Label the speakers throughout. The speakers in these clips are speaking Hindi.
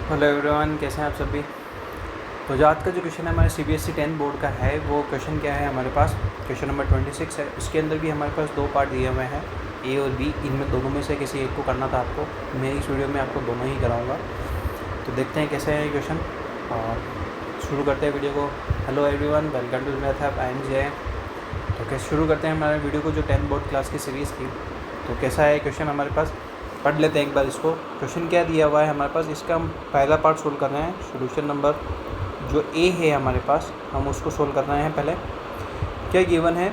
Speaker 1: हेलो एवरीवन, कैसे हैं आप सभी। तो जो आज का जो क्वेश्चन है हमारे सीबीएसई 10 बोर्ड का है, वो क्वेश्चन क्या है हमारे पास, क्वेश्चन नंबर 26 है। उसके अंदर भी हमारे पास दो पार्ट दिए हुए हैं, ए और बी। इनमें दोनों में से किसी एक को करना था आपको। मैं इस वीडियो में आपको दोनों ही कराऊंगा। तो देखते हैं कैसे है क्वेश्चन और शुरू करते हैं वीडियो को। Hello everyone, welcome to math app, I am Jay. तो कैसे शुरू करते हैं हमारे वीडियो को, जो 10 बोर्ड क्लास की सीरीज़ थी। तो कैसा है क्वेश्चन हमारे पास, पढ़ लेते हैं एक बार इसको। क्वेश्चन क्या दिया हुआ है हमारे पास, इसका हम पहला पार्ट सोल्व कर रहे हैं। सोल्यूशन नंबर जो ए है हमारे पास, हम उसको सोल्व कर रहे हैं। पहले क्या गिवन है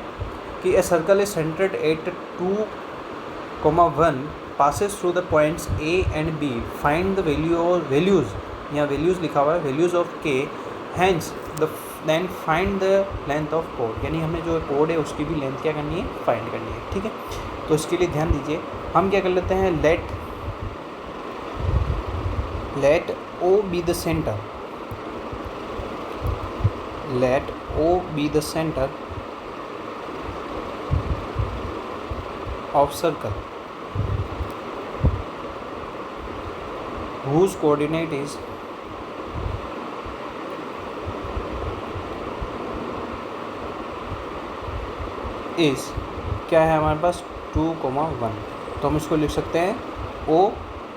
Speaker 1: कि a circle is centred at 2,1 passes through the points A and B. Find the values, यहाँ वैल्यूज़ लिखा हुआ है, values of k, hence then find the length of कोड। यानी हमें जो कोड है उसकी भी लेंथ क्या करनी है, फाइंड करनी है। ठीक है, तो इसके लिए ध्यान दीजिए, हम क्या कर लेते हैं, let O be the centre, let O be the center of circle whose coordinate is क्या है हमारे पास 2,1। तो हम इसको लिख सकते हैं O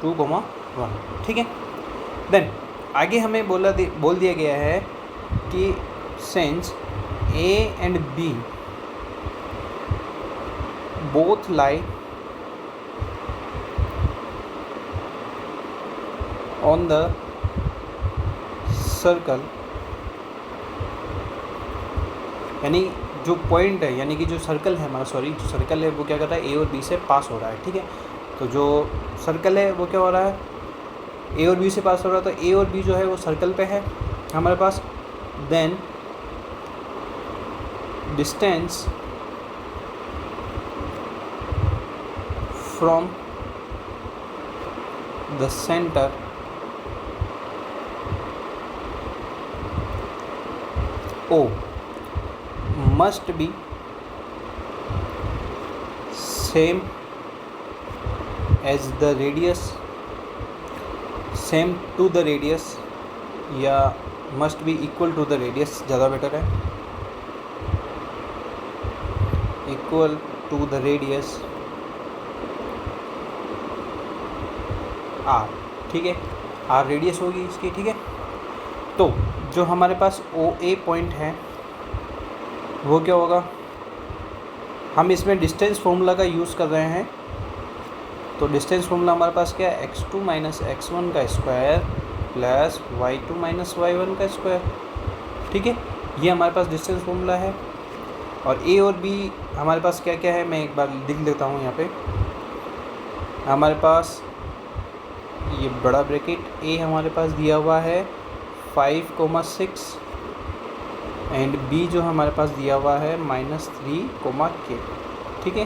Speaker 1: 2,1। ठीक है, देन आगे हमें बोल दिया गया है कि since A and B both lie on the circle, यानी जो पॉइंट है, यानी कि जो सर्कल है हमारा, जो सर्कल है वो क्या कर रहा है, ए और बी से पास हो रहा है। ठीक है, तो जो सर्कल है वो क्या हो रहा है, ए और बी से पास हो रहा है। तो ए और बी जो है वो सर्कल पे है हमारे पास। Then distance from the center O must be same as the radius, same to the radius, या must be equal to the radius ज़्यादा बेटर है, equal to the radius R. ठीक है, आर रेडियस होगी इसकी। ठीक है, तो जो हमारे पास ओ ए पॉइंट है वो क्या होगा, हम इसमें डिस्टेंस फॉर्मूला का यूज़ कर रहे हैं। तो डिस्टेंस फॉर्मूला हमारे पास क्या है, x2 माइनस x1 का square plus y2 minus y1 का स्क्वायर। ठीक है, ये हमारे पास डिस्टेंस फॉर्मूला है। और ए और बी हमारे पास क्या क्या है, मैं एक बार लिख लेता हूँ यहाँ पे। हमारे पास ये बड़ा ब्रैकेट ए हमारे पास दिया हुआ है 5,6 एंड बी जो हमारे पास दिया हुआ है -3,k। ठीक है,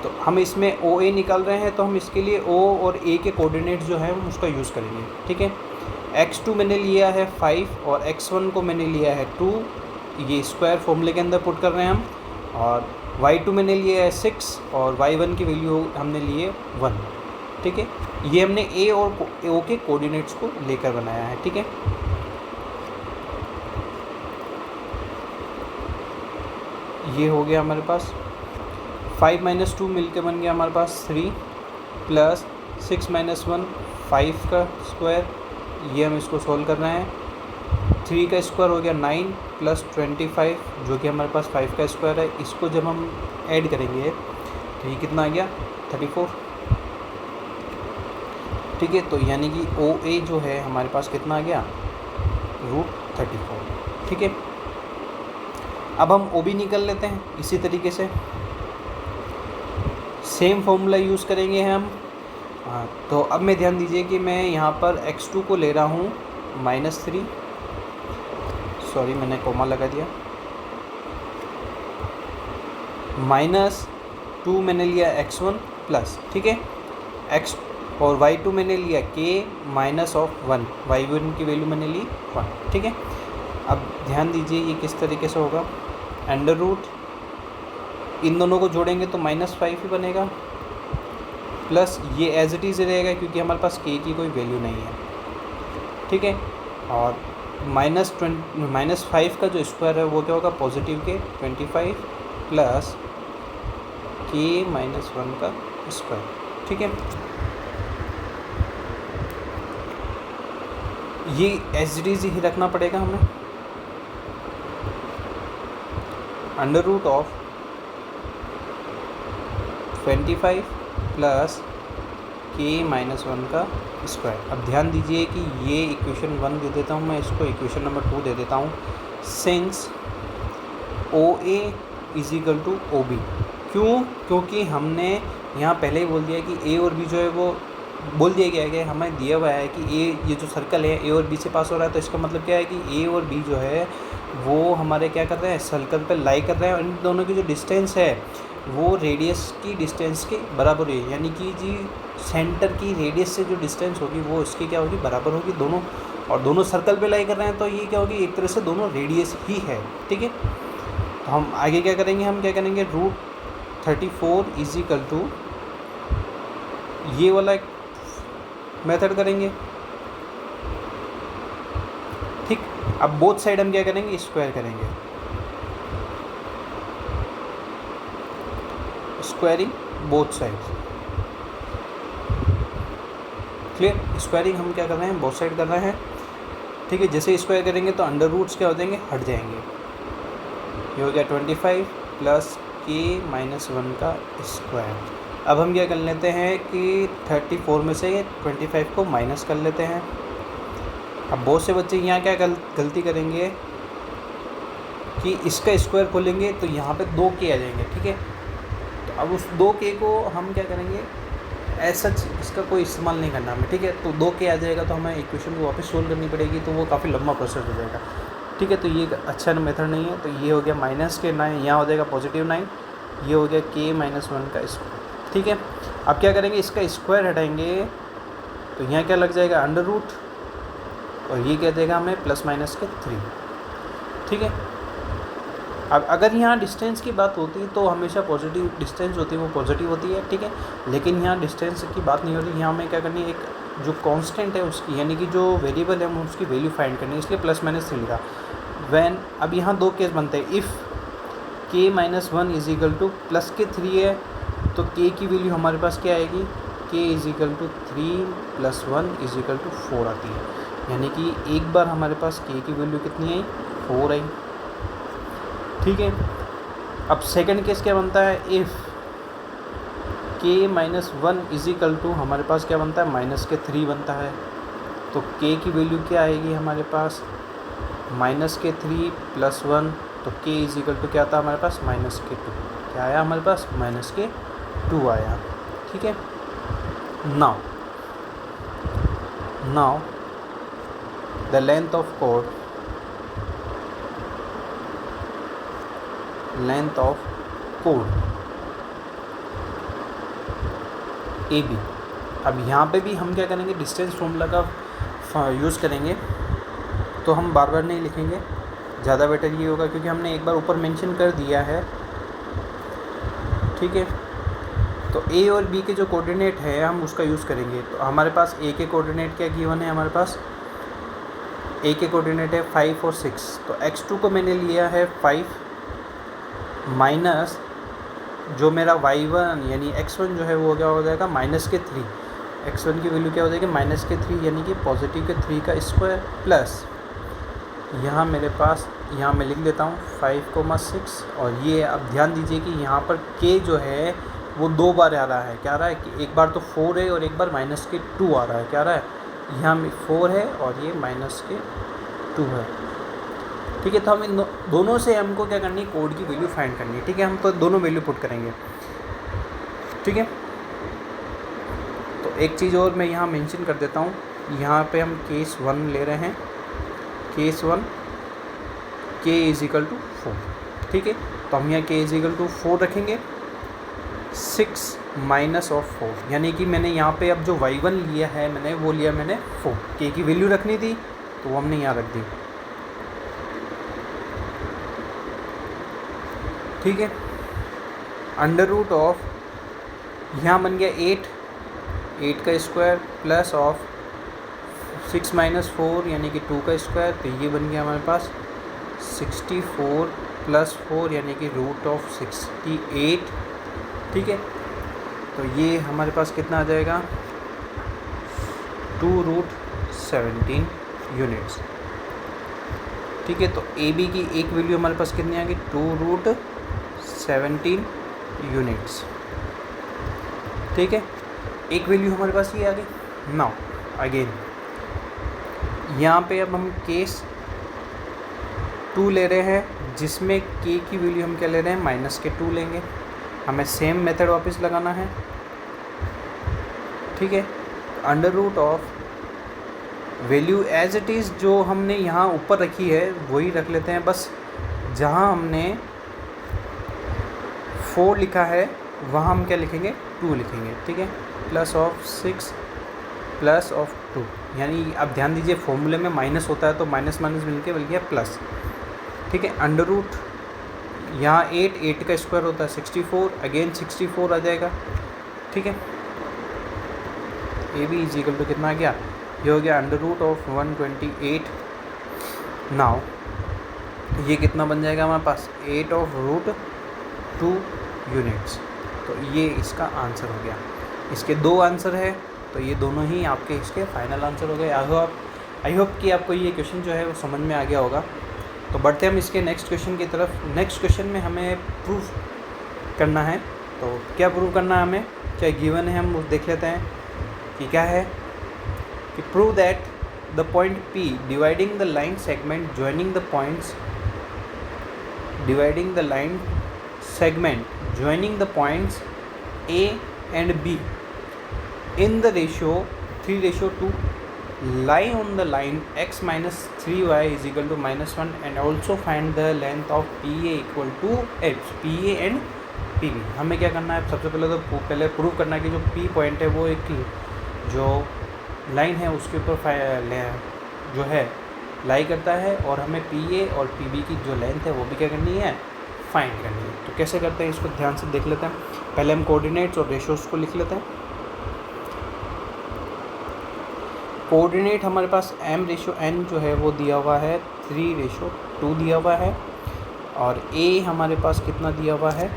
Speaker 1: तो हम इसमें ओ ए निकाल रहे हैं, तो हम इसके लिए ओ और ए के कोऑर्डिनेट्स जो है हम उसका यूज़ करेंगे। ठीक है, x2 मैंने लिया है 5 और x1 को मैंने लिया है 2, ये स्क्वायर फॉर्मूले के अंदर पुट कर रहे हैं हम। और y2 मैंने लिया है 6 और y1 की वैल्यू हमने लिए 1। ठीक है, ये हमने a और o के कोऑर्डिनेट्स को लेकर बनाया है। ठीक है, ये हो गया हमारे पास 5 माइनस 2 मिलकर बन गया हमारे पास 3 प्लस 6 माइनस 1 5 का स्क्वायर, ये हम इसको सॉल्व कर रहे हैं। 3 का स्क्वायर हो गया 9 प्लस 25 जो कि हमारे पास 5 का स्क्वायर है। इसको जब हम ऐड करेंगे तो ये कितना आ गया 34। ठीक है, तो यानी कि ओ ए जो है हमारे पास कितना आ गया, √34। ठीक है, अब हम ओ बी निकल लेते हैं इसी तरीके से, सेम फॉर्मूला यूज़ करेंगे हम। तो अब मैं ध्यान दीजिए कि मैं यहाँ पर x2 को ले रहा हूँ -3, सॉरी मैंने कोमा लगा दिया, -2 मैंने लिया x1 प्लस। ठीक है, x और y2 मैंने लिया k -1, y1 की वैल्यू मैंने ली 1। ठीक है, अब ध्यान दीजिए ये किस तरीके से होगा, अंडर रूट इन दोनों को जोड़ेंगे तो -5 ही बनेगा, प्लस ये एज इट इज़ रहेगा क्योंकि हमारे पास k की कोई वैल्यू नहीं है। ठीक है। और -5 का जो स्क्वायर है वो क्या होगा, पॉजिटिव के 25 प्लस k-1 का स्क्वायर, ठीक है। ये एज ही रखना पड़ेगा हमें, √of 25 प्लस k-1 का स्क्वायर। अब ध्यान दीजिए कि ये इक्वेशन 1 दे देता हूँ मैं, इसको इक्वेशन नंबर 2 दे देता हूँ। सिंस OA = OB, क्यों? क्योंकि हमने यहाँ पहले ही बोल दिया कि A और B जो है वो बोल दिया गया है कि हमें दिया हुआ है कि A, ये जो सर्कल है A और B से पास हो रहा है, तो इसका मतलब क्या है कि A और B जो है वो हमारे क्या कर रहे हैं, सर्कल पर लाई कर रहे हैं, और इन दोनों की जो डिस्टेंस है वो रेडियस की डिस्टेंस के बराबर है, यानी कि जी सेंटर की रेडियस से जो डिस्टेंस होगी वो इसकी क्या होगी, बराबर होगी दोनों, और दोनों सर्कल पे लाई कर रहे हैं, तो ये क्या होगी, एक तरह से दोनों रेडियस ही है, ठीक है। तो हम आगे क्या करेंगे, हम क्या करेंगे, √34 = ये वाला एक मेथड करेंगे, ठीक। अब बोथ साइड हम क्या करेंगे, स्क्वायर करेंगे, squaring both side, clear. Squaring हम क्या कर रहे हैं, बोथ साइड कर रहे हैं, ठीक है। जैसे स्क्वायर करेंगे तो अंडर रूट्स क्या हो जाएंगे, हट जाएंगे। ये हो गया 25 प्लस k-1 का स्क्वायर। अब हम क्या कर लेते हैं कि 34 में से 25 को माइनस कर लेते हैं। अब बहुत से बच्चे यहाँ क्या गलती करेंगे कि इसका स्क्वायर खोलेंगे तो यहाँ पे 2k आ जाएंगे, ठीक है। तो अब उस 2k को हम क्या करेंगे, ऐसा इसका कोई इस्तेमाल नहीं करना हमें, ठीक है। तो 2k आ जाएगा तो हमें इक्वेशन को वापस सोल्व करनी पड़ेगी, तो वो काफ़ी लंबा प्रोसेस हो जाएगा, ठीक है। तो ये अच्छा मेथड नहीं है। तो ये हो गया -9, यहाँ हो जाएगा +9, ये हो गया k-1 का स्क्वायर, ठीक है। अब क्या करेंगे, इसका स्क्वायर हटाएंगे तो यहाँ क्या लग जाएगा, अंडर रूट, और ये क्या देगा हमें, ±3, ठीक है। अब अगर यहाँ डिस्टेंस की बात होती तो हमेशा पॉजिटिव डिस्टेंस होती है वो पॉजिटिव होती है, ठीक है। लेकिन यहाँ डिस्टेंस की बात नहीं होती, यहाँ हमें क्या करनी है, एक जो कांस्टेंट है उसकी, यानी कि जो वेरिएबल है हम उसकी वैल्यू फाइंड करनी है, इसलिए +-3 लिखा। वैन अब यहाँ 2 केस बनते हैं, इफ़ k-1 +3 है तो k की वैल्यू हमारे पास क्या आएगी, k = 3 + 1 = 4 आती है, यानी कि एक बार हमारे पास k की वैल्यू कितनी आई, 4 आई, ठीक है। अब सेकंड केस क्या बनता है, इफ़ k-1 हमारे पास क्या बनता है, -3 बनता है, तो k की वैल्यू क्या आएगी हमारे पास, -3 + 1, तो k = क्या आता है हमारे पास, -2, क्या आया हमारे पास, -2 आया, ठीक है। Now the length of code AB। अब यहाँ पे भी हम क्या करेंगे, डिस्टेंस फॉर्मूला का यूज़ करेंगे, तो हम बार बार नहीं लिखेंगे, ज़्यादा बेटर ये होगा, क्योंकि हमने एक बार ऊपर मेंशन कर दिया है, ठीक है। तो A और B के जो कोऑर्डिनेट है हम उसका यूज़ करेंगे। तो हमारे पास A के कोऑर्डिनेट क्या गिवन है, हमारे पास A के कोऑर्डिनेट है 5 और 6, तो x2 को मैंने लिया है 5 माइनस जो मेरा y1 यानी x1 जो है वो क्या हो जाएगा, -3, x1 की वैल्यू क्या हो जाएगी, -3, यानी कि +3 का स्क्वायर, प्लस यहाँ मेरे पास, यहाँ मैं लिख देता हूँ 5,6, और ये अब ध्यान दीजिए कि यहाँ पर k जो है वो 2 बार आ रहा है, क्या आ रहा है कि एक बार तो 4 है और एक बार -2 आ रहा है, क्या आ रहा है, यहाँ 4 है और ये -2 है, ठीक है। तो हम इन दोनों से हमको क्या करनी है, कोड की वैल्यू फाइंड करनी है, ठीक है। हम तो दोनों वैल्यू पुट करेंगे, ठीक है। तो एक चीज़ और मैं यहाँ मेंशन कर देता हूँ, यहाँ पे हम केस 1 ले रहे हैं, केस 1 k = 4, ठीक है। तो हम यहाँ k = 4 रखेंगे, 6 -4, यानी कि मैंने यहाँ पे अब जो y1 लिया है मैंने, वो लिया मैंने 4, k की वैल्यू रखनी थी तो वो हमने यहाँ रख दी, ठीक है। अंडर रूट ऑफ, यहाँ बन गया 8 का स्क्वायर प्लस ऑफ 6 माइनस 4 यानी कि 2 का स्क्वायर, तो ये बन गया हमारे पास 64 प्लस 4 यानी कि रूट ऑफ 68। ठीक है, तो ये हमारे पास कितना आ जाएगा 2√17 यूनिट्स। ठीक है, तो ए बी की एक वैल्यू हमारे पास कितनी आ गई 2√17 यूनिट्स। ठीक है, एक वैल्यू हमारे पास ये आ गई। नाउ अगेन यहाँ पे अब हम केस 2 ले रहे हैं, जिसमें के की वैल्यू हम क्या ले रहे हैं -2 लेंगे। हमें सेम मेथड वापस लगाना है। ठीक है, under root of value as it is जो हमने यहाँ ऊपर रखी है वही रख लेते हैं। बस जहाँ हमने 4 लिखा है वहाँ हम क्या लिखेंगे 2 लिखेंगे। ठीक है, प्लस ऑफ 6 प्लस ऑफ 2, यानी अब ध्यान दीजिए फॉर्मूले में माइनस होता है तो माइनस माइनस मिलके बन गया प्लस। ठीक है, अंडर रूट यहाँ 8 का स्क्वायर होता है 64, अगेन 64 आ जाएगा। ठीक है, A B is equal to कितना आ गया, ये हो गया अंडर रूट ऑफ 128। नाउ ये कितना बन जाएगा हमारे पास 8/√2 यूनिट्स। तो ये इसका आंसर हो गया। इसके 2 आंसर है, तो ये दोनों ही आपके इसके फाइनल आंसर हो गए। आई होप कि आपको ये क्वेश्चन जो है वो समझ में आ गया होगा। तो बढ़ते हम इसके नेक्स्ट क्वेश्चन की तरफ। नेक्स्ट क्वेश्चन में हमें प्रूफ करना है। तो क्या प्रूव करना है हमें, चाहे गिवन है हम देख लेते हैं कि क्या है। कि prove that the point P dividing the line segment joining the points A and B in the ratio 3:2 lie on the line x minus 3y is equal to -1 and also find the length of PA equal to h, PA and PB। हमें क्या करना है, सबसे पहले तो प्रूव करना है कि जो P पॉइंट है वो एक जो लाइन है उसके ऊपर जो है लाई करता है, और हमें PA और PB की जो लेंथ है वो भी क्या करनी है, फाइंड करनी है। तो कैसे करते हैं इसको ध्यान से देख लेते हैं। पहले हम कोऑर्डिनेट्स और रेशियोज़ को लिख लेते हैं। कोऑर्डिनेट हमारे पास m/n जो है वो दिया हुआ है 3:2 दिया हुआ है, और a हमारे पास कितना दिया हुआ है,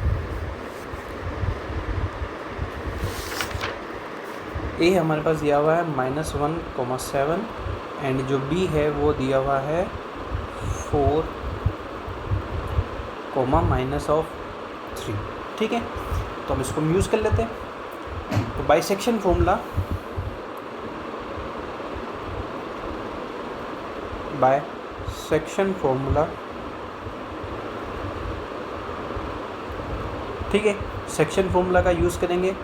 Speaker 1: a हमारे पास दिया हुआ है -1,7 एंड जो b है वो दिया हुआ है 4, -3। ठीक है, तो हम इसको यूज़ कर लेते हैं। तो बाइसेक्शन फॉर्मूला ठीक है, सेक्शन फॉर्मूला का यूज़ करेंगे।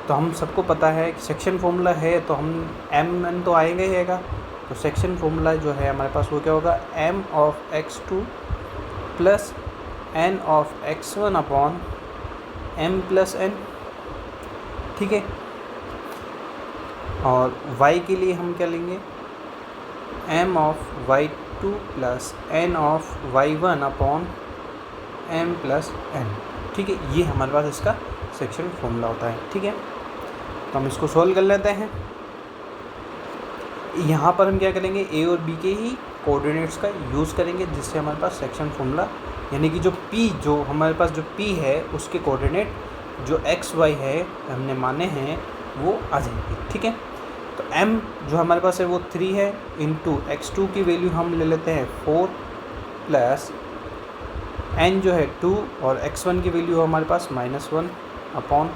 Speaker 1: तो हम सबको पता है कि सेक्शन फॉर्मूला है तो हम m/n तो आएगा ही आएगा। तो सेक्शन फॉर्मूला जो है हमारे पास वो क्या होगा, m/x2 plus n/x1 upon m+n। ठीक है, और y के लिए हम क्या लेंगे, m/y2 plus n/y1 upon m+n। ठीक है, ये हमारे पास इसका सेक्शन फॉर्मूला होता है। ठीक है, तो हम इसको सॉल्व कर लेते हैं। यहाँ पर हम क्या करेंगे, a और b के ही कोऑर्डिनेट्स का यूज़ करेंगे, जिससे हमारे पास सेक्शन फॉर्मूला यानी कि जो p जो हमारे पास जो p है उसके कोऑर्डिनेट जो x y है हमने माने हैं वो आ जाएंगे। ठीक है, तो m जो हमारे पास है वो 3 है, इंटू x2 की वैल्यू हम ले लेते हैं 4 प्लस n जो है 2 और x1 की वैल्यू हमारे पास -1 अपॉन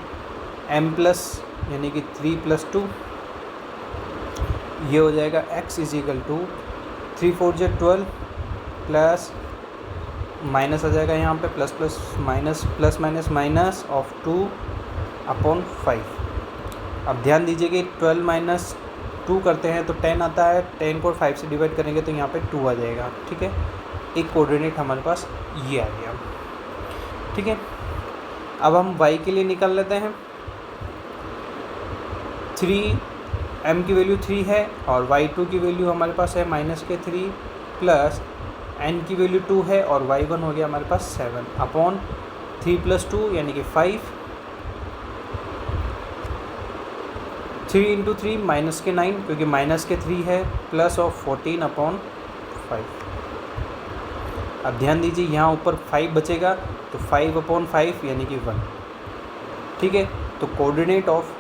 Speaker 1: m प्लस यानी कि 3 + 2। ये हो जाएगा x is equal to 3 4 12 plus minus आ जाएगा यहाँ पे प्लस माइनस ऑफ 2 अपॉन 5। अब ध्यान दीजिए कि 12 - 2 करते हैं तो 10 आता है, 10 को 5 से डिवाइड करेंगे तो यहाँ पे 2 आ जाएगा। ठीक है, एक कोऑर्डिनेट हमारे पास ये आ गया। ठीक है, अब हम y के लिए निकाल लेते हैं। 3 m की वैल्यू 3 है और y2 की वैल्यू हमारे पास है -3 प्लस n की वैल्यू 2 है और y1 हो गया हमारे पास 7 अपॉन 3 + 2 यानी कि 5 3 इंटू 3 माइनस के 9, क्योंकि माइनस के 3 है, प्लस ऑफ 14/5। अब ध्यान दीजिए यहाँ ऊपर 5 बचेगा तो 5/5 यानी कि 1। ठीक है, तो coordinate of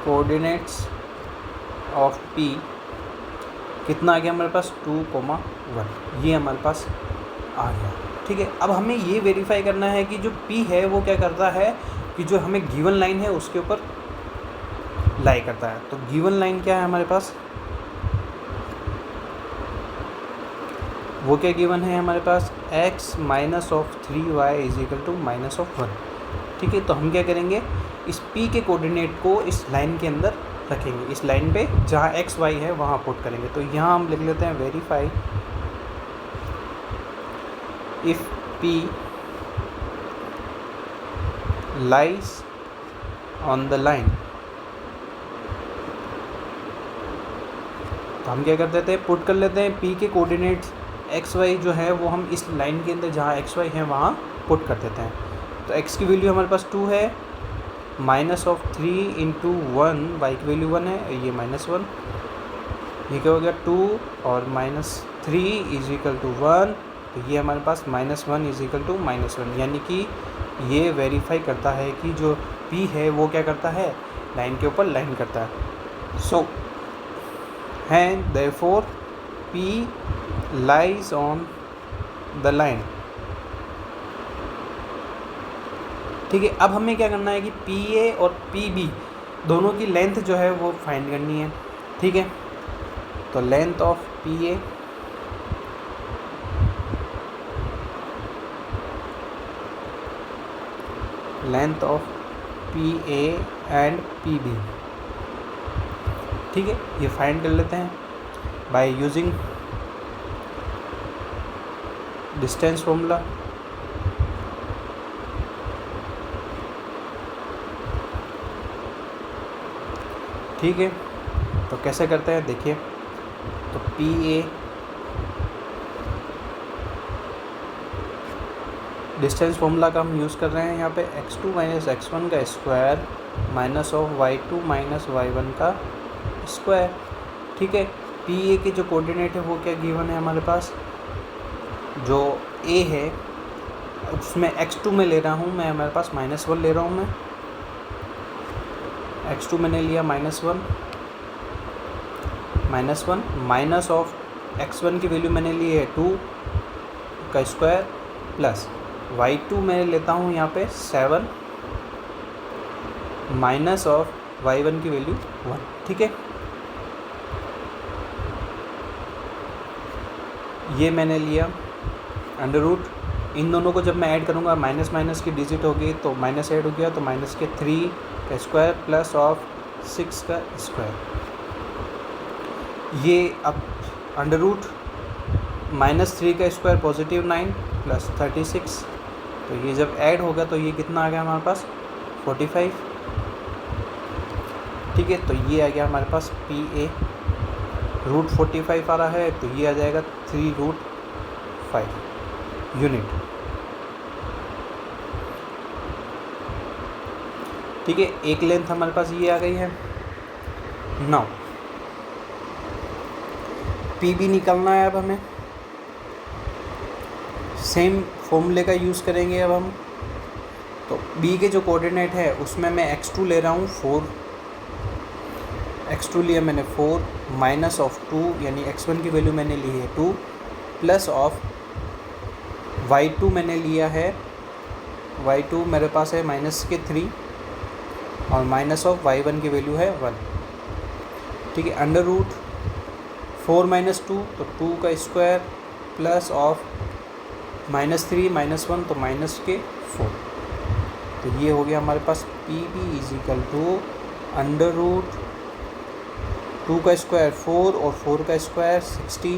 Speaker 1: coordinates of P कितना आ गया हमारे पास 2,1, ये हमारे पास आ गया। ठीक है, अब हमें ये वेरीफाई करना है कि जो P है वो क्या करता है कि जो हमें गिवन लाइन है उसके ऊपर लाई करता है। तो गिवन लाइन क्या है हमारे पास, वो क्या गिवन है हमारे पास, x minus of 3y is equal to minus of 1। ठीक है, तो हम क्या करेंगे, इस P के कोऑर्डिनेट को इस लाइन के अंदर रखेंगे, इस लाइन पे जहाँ x y है वहाँ पुट करेंगे। तो यहाँ हम लिख लेते हैं verify if P lies on the line. तो हम क्या कर देते हैं, पुट कर लेते हैं P के कोऑर्डिनेट्स एक्स वाई जो है वो हम इस लाइन के अंदर जहाँ एक्स वाई है वहाँ पुट कर देते हैं। तो x की वैल्यू हमारे पास 2 है, माइनस ऑफ 3 इंटू 1, वाई की वैल्यू 1 है, ये -1, ये क्या हो गया 2 और -3 इज इक्वल टू 1। तो ये हमारे पास -1 इज इक्वल टू -1, यानी कि ये वेरीफाई करता है कि जो P है वो क्या करता है, लाइन के ऊपर लाइन करता है। सो है therefore P lies on the line. ठीक है, अब हमें क्या करना है कि PA और PB दोनों की लेंथ जो है वो फाइंड करनी है। ठीक है, तो length of PA length of PA and PB, ठीक है, ये फाइंड कर लेते हैं बाय यूजिंग डिस्टेंस फॉर्मूला। ठीक है, तो कैसे करते हैं देखिए, तो PA डिस्टेंस फॉर्मूला का हम यूज़ कर रहे हैं यहाँ पे, x2 माइनस x1 का square minus of y2 minus y1 का स्क्वायर। ठीक है, PA के जो कोऑर्डिनेट है वो क्या गिवन है हमारे पास, जो A है उसमें x2 में ले रहा हूँ मैं, हमारे पास -1 ले रहा हूँ मैं, x2 मैंने लिया -1 माइनस ऑफ x1 की वैल्यू मैंने ली है 2 का स्क्वायर प्लस y2 मैं लेता हूँ यहाँ पे 7 माइनस ऑफ y1 की वैल्यू 1। ठीक है, ये मैंने लिया अंडर रूट, इन दोनों को जब मैं ऐड करूँगा माइनस माइनस की डिजिट होगी तो माइनस ऐड हो गया, तो माइनस के 3 का स्क्वायर प्लस ऑफ 6 का स्क्वायर। ये अब अंडर रूट -3 का स्क्वायर पॉजिटिव 9 प्लस 36, तो ये जब ऐड होगा तो ये कितना आ गया हमारे पास 45। ठीक है, तो ये आ गया हमारे पास PA √45 आ रहा है, तो ये आ जाएगा 3√5 यूनिट। ठीक है, एक लेंथ हमारे पास ये आ गई है। नाउ PB निकालना है, अब हमें सेम फॉर्मूले का यूज़ करेंगे। अब हम तो B के जो कोऑर्डिनेट है उसमें मैं x2 ले रहा हूँ 4, x2 लिया मैंने 4 माइनस ऑफ 2 यानी x1 की वैल्यू मैंने ली है 2 प्लस ऑफ y2 मैंने लिया है, y2 मेरे पास है माइनस के 3 और माइनस ऑफ y1 की वैल्यू है 1। ठीक है, अंडर रूट 4 माइनस 2 तो 2 का स्क्वायर प्लस ऑफ -3 -1 तो माइनस के 4। तो ये हो गया हमारे पास PB is equal to under root 2 का स्क्वायर 4 और 4 का स्क्वायर 16,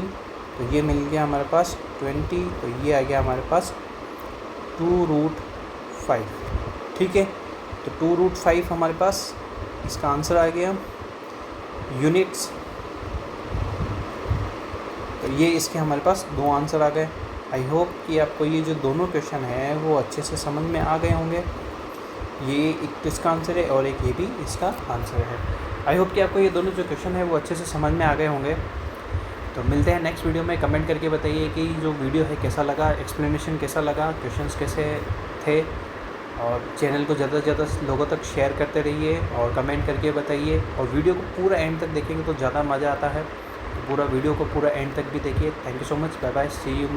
Speaker 1: तो ये मिल गया हमारे पास 20, तो ये आ गया हमारे पास 2√5। ठीक है, तो 2√5 हमारे पास इसका आंसर आ गया यूनिट्स। तो ये इसके हमारे पास दो आंसर आ गए। आई होप कि आपको ये जो दोनों क्वेश्चन हैं वो अच्छे से समझ में आ गए होंगे। ये एक तो इसका आंसर है और एक ये भी इसका आंसर है। आई होप कि आपको ये दोनों जो क्वेश्चन है वो अच्छे से समझ में आ गए होंगे। तो मिलते हैं नेक्स्ट वीडियो में। कमेंट करके बताइए कि जो वीडियो है कैसा लगा, एक्सप्लेनेशन कैसा लगा, क्वेश्चंस कैसे थे, और चैनल को ज़्यादा से ज़्यादा लोगों तक शेयर करते रहिए और कमेंट करके बताइए। और वीडियो को पूरा एंड तक देखेंगे तो ज़्यादा मज़ा आता है। तो पूरा वीडियो को पूरा एंड तक भी देखिए। Thank you so much. Bye bye, see you.